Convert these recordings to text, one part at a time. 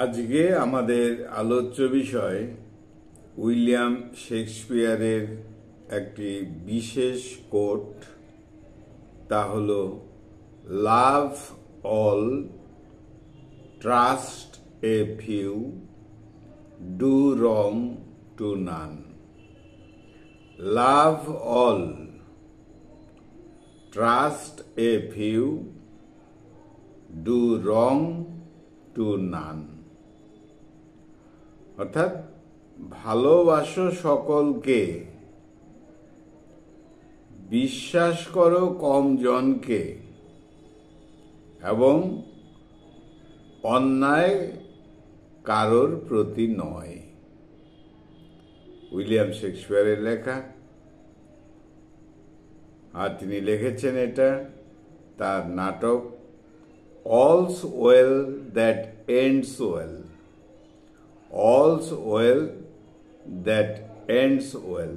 আজকে আমাদের আলোচ্য বিষয় উইলিয়াম শেক্সপিয়ারের একটি বিশেষ কোট, তা হল লাভ all, trust a few, do wrong two naan. Love all, trust a few, do wrong two নান। অর্থাৎ ভালোবাসো সকলকে, বিশ্বাস করো কম জনকে, এবং অন্যায় কারোর প্রতি নয়। উইলিয়াম শেক্সপিয়ারের লেখা, আর তিনি লিখেছেন এটা তার নাটক অলস ওয়েল দ্যাট এন্ডস ওয়েল। অলস ওয়েল দ্যাট এন্ডস ওয়েল।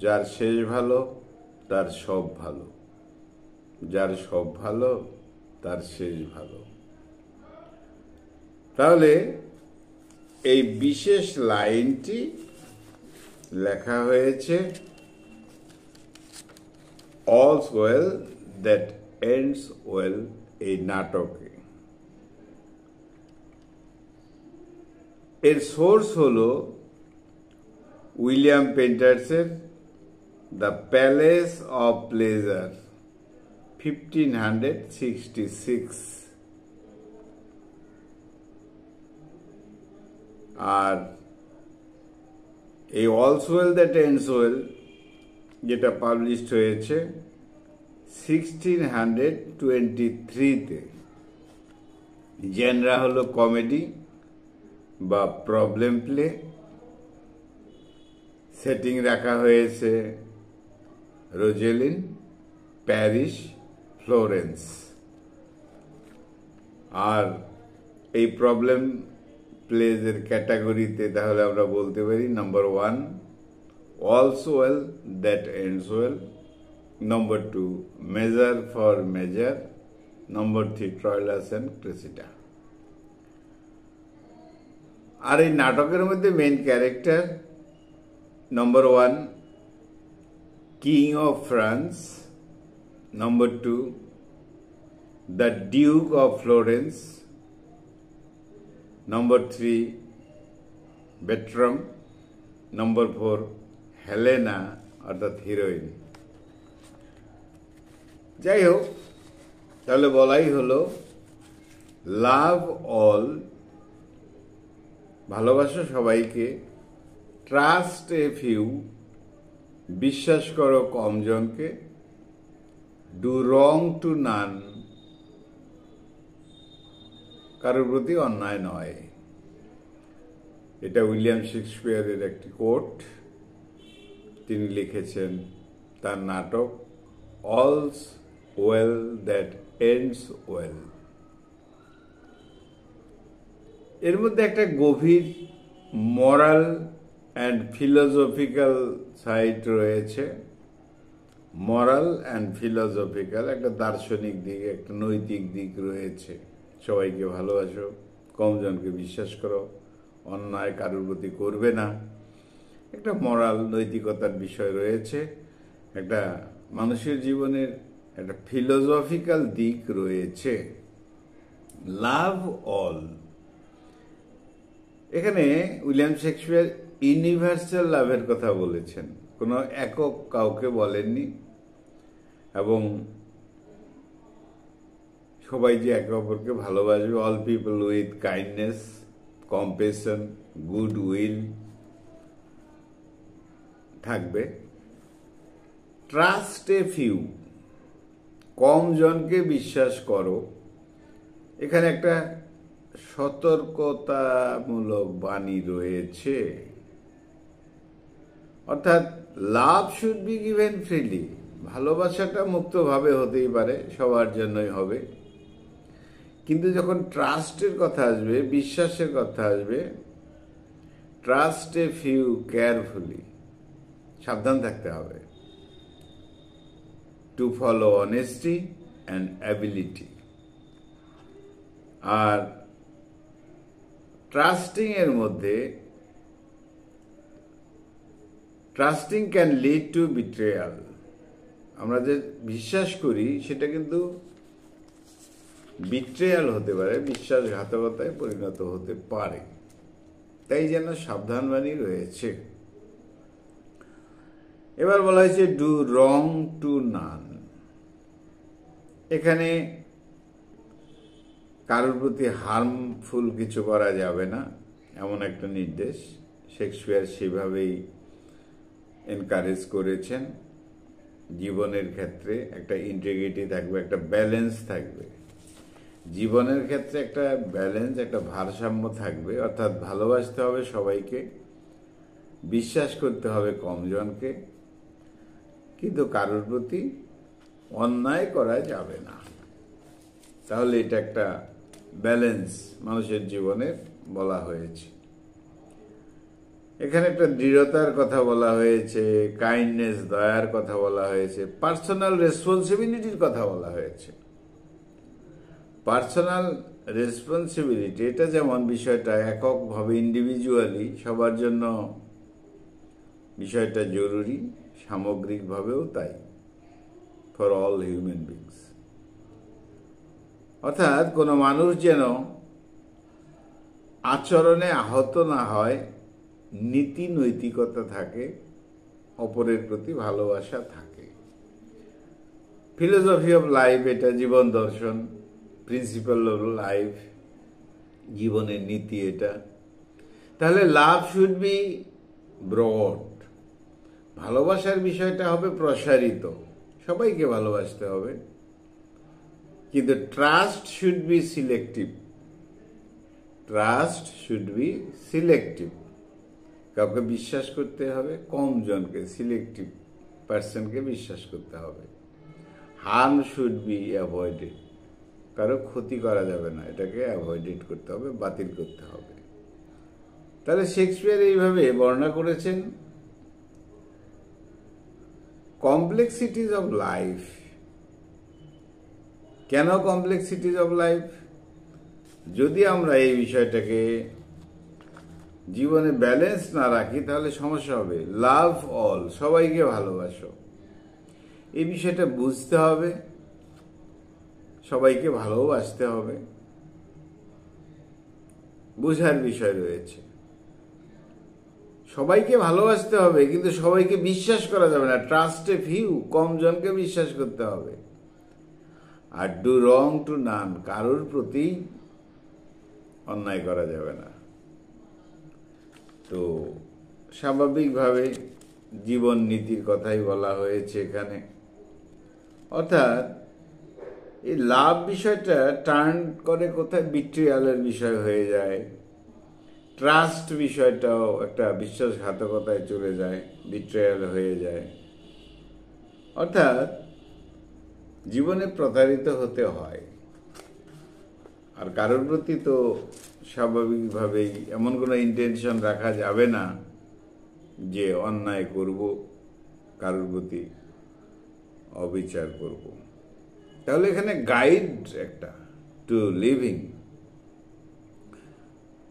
যার শেষ ভালো তার সব ভালো, যার সব ভালো তার শেষ ভালো। তাহলে এই বিশেষ লাইনটি লেখা হয়েছে অলস ওয়েল দ্যাট এন্ডস ওয়েল এই নাটকে। এর সোর্স হল উইলিয়াম পেন্টার্সের দ্য প্যালেস অফ প্লেজার 1566। আর এই all's well that ends well যেটা পাবলিশড হয়েছে 1623-তে। জেনরা হলো কমেডি বা প্রবলেম প্লে। সেটিং রাখা হয়েছে রোজেলিন, প্যারিস, ফ্লোরেন্স। আর এই প্রবলেম প্লেজের ক্যাটাগরিতে তাহলে আমরা বলতে পারি number 1 all's well that ends well, number 2 measure for measure, number 3 Troilus and Cressida. আর এই নাটকের মধ্যে main character number 1 King of France, number 2 the Duke of Florence, number 3 Bertram, number 4 Helena অর্থাৎ হিরোইন। যাই হোক, তাহলে বলাই হলো লাভ অল, ভালোবাসো সবাইকে, ট্রাস্ট এ ফিউ, বিশ্বাস করো কম জনকে, ডু রং টু নান, কারোর প্রতি অন্যায় নয়। এটা উইলিয়াম শেক্সপিয়ারের একটি কোট, তিনি লিখেছেন তার নাটক অলস ওয়েল দ্যাট এন্ডস ওয়েল। এর মধ্যে একটা গভীর মরাল অ্যান্ড ফিলোসফিক্যাল সাইড রয়েছে। মরাল অ্যান্ড ফিলোসফিক্যাল, একটা দার্শনিক দিক, একটা নৈতিক দিক রয়েছে। সবাইকে ভালোবাসো, কম জনকে বিশ্বাস করো, অন্যায় কারোর প্রতি করবে না, একটা মরাল নৈতিকতার বিষয় রয়েছে। একটা মানুষের জীবনের একটা ফিলোসফিক্যাল দিক রয়েছে। লাভ অল, এখানে উইলিয়াম শেক্সপিয়ার ইউনিভার্সাল লাভের কথা বলেছেন, কোনো একক কাউকে বলেননি। এবং সবাই যে একে অপরকে ভালোবাসবে, all people with kindness, কম্পেশন, good will থাকবে। ট্রাস্ট এ ফিউ, কম জনকে বিশ্বাস করো। এখানে একটা সতর্কতামূলক বাণী রয়েছে। অর্থাৎ লাভ শুড বি গিভেন ফ্রিলি, ভালোবাসাটা মুক্তভাবে হতেই পারে, সবার জন্যই হবে। কিন্তু যখন ট্রাস্টের কথা আসবে, বিশ্বাসের কথা আসবে, ট্রাস্ট এ ফিউ কেয়ারফুলি, সাবধান থাকতে হবে। To follow honesty and ability. আর ট্রাস্টিং এর মধ্যে trusting can lead to betrayal. আমরা যে বিশ্বাস করি সেটা কিন্তু বিট্রেয়াল হতে পারে, বিশ্বাসঘাতকতায় পরিণত হতে পারে। তাই যেন সাবধানবাণী রয়েছে। এবার বলা হয়েছে ডু রং টু নান। এখানে কারোর প্রতি হার্মফুল কিছু করা যাবে না, এমন একটা নির্দেশ শেক্সপিয়ার সেভাবেই এনকারেজ করেছেন। জীবনের ক্ষেত্রে একটা ইন্টিগ্রিটি থাকবে, একটা ব্যালেন্স থাকবে। জীবনের ক্ষেত্রে একটা ব্যালেন্স, একটা ভারসাম্য থাকবে, অর্থাৎ ভালোবাসতে হবে সবাইকে, বিশ্বাস করতে হবে কমজনকে, কিন্তু কারোর প্রতি অন্যায় করা যাবে না। তাহলে এটা একটা ব্যালেন্স মানুষের জীবনে বলা হয়েছে। এখানে একটা দৃঢ়তার কথা বলা হয়েছে, কাইন্ডনেস, দয়ার কথা বলা হয়েছে, পার্সোনাল রেসপন্সিবিলিটির কথা বলা হয়েছে। পার্সোনাল রেসপন্সিবিলিটি এটা যেমন বিষয়টা এককভাবে ইন্ডিভিজুয়ালি সবার জন্য বিষয়টা জরুরি, সামগ্রিকভাবেও তাই, ফর অল হিউম্যান বিংস। অর্থাৎ কোনো মানুষ যেন আচরণে আহত না হয়, নীতি নৈতিকতা থাকে, অপরের প্রতি ভালোবাসা থাকে। ফিলোসফি অফ লাইফ এটা জীবন দর্শন, প্রিন্সিপাল অফ লাইফ জীবনের নীতি এটা। তাহলে লাভ শুড বি ব্রড, ভালোবাসার বিষয়টা হবে প্রসারিত, সবাইকে ভালোবাসতে হবে, কিন্তু trust should be selective. Trust should be selective, কাউকে বিশ্বাস করতে হবে কম জনকে, সিলেক্টিভ পার্সনকে বিশ্বাস করতে হবে। হার্ম শুড বি অ্যাভয়েডেড, কারো ক্ষতি করা যাবে না, এটাকে অ্যাভয়েডেড করতে হবে, বাতিল করতে হবে। তাহলে শেক্সপিয়ার এইভাবে বর্ণনা করেছেন কমপ্লেক্সিটিজ অফ লাইফ। কেন কমপ্লেক্সিটিজ অফ লাইফ? যদি আমরা এই বিষয়টাকে জীবনে ব্যালেন্স না রাখি তাহলে সমস্যা হবে। লাভ অল, সবাইকে ভালোবাসো, এই বিষয়টা বুঝতে হবে, সবাইকে ভালোবাসতে হবে, বুঝার বিষয় রয়েছে। সবাইকে ভালোবাসতে হবে কিন্তু সবাইকে বিশ্বাস করা যাবে না, ট্রাস্ট এ ফিউ, কম জনকে বিশ্বাস করতে হবে। আর ডু রং টু নান, কারোর প্রতি অন্যায় করা যাবে না। তো স্বাভাবিকভাবে জীবন নীতির কথাই বলা হয়েছে এখানে। অর্থাৎ এই লাভ বিষয়টা টার্ন করে কোথায় বিট্রিয়ালের বিষয় হয়ে যায়, ট্রাস্ট বিষয়টাও একটা বিশ্বাসঘাতকতায় চলে যায়, বিট্রিয়াল হয়ে যায়। অর্থাৎ জীবনে প্রতারিত হতে হয়। আর কারোর প্রতি তো স্বাভাবিকভাবেই এমন কোনো ইন্টেনশন রাখা যাবে না যে অন্যায় করব, কারোর প্রতি অবিচার করব। তাহলে এখানে গাইড একটা to living,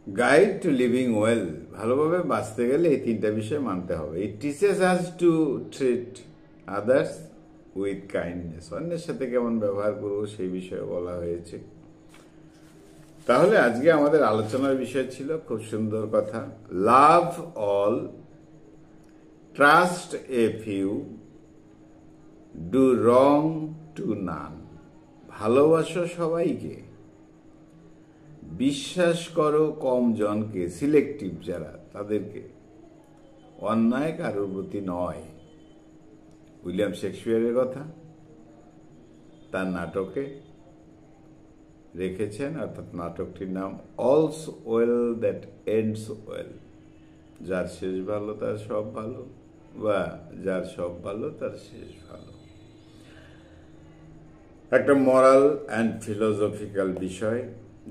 guide to living well, ভালোভাবে বাঁচতে গেলে এই তিনটা বিষয় মানতে হবে। It teaches us to treat others with kindness, অন্যের সাথে কেমন ব্যবহার করবো সেই বিষয়ে বলা হয়েছে। তাহলে আজকে আমাদের আলোচনার বিষয় ছিল খুব সুন্দর কথা, লাভ all, trust a few, do wrong two নান। ভালোবাসো সবাইকে, বিশ্বাস করো কম জনকে, সিলেক্টিভ যারা তাদেরকে, অন্যায় কারোর প্রতি নয়। উইলিয়াম শেক্সপিয়ারের কথা তার নাটকে রেখেছেন, অর্থাৎ নাটকটির নাম অলস ওয়েল দ্যাট এন্ডস ওয়েল, যার শেষ ভালো তার সব ভালো, বা যার সব ভালো তার শেষ ভালো। একটা মরাল অ্যান্ড ফিলোসফিক্যাল বিষয়,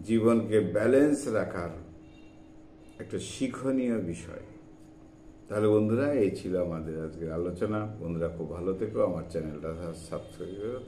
জীবনকে ব্যালেন্স রাখার একটা শিক্ষণীয় বিষয়। তাহলে বন্ধুরা, এই ছিল আমাদের আজকের আলোচনা। বন্ধুরা খুব ভালো থেকো, আমার চ্যানেলটা সাবস্ক্রাইব করো।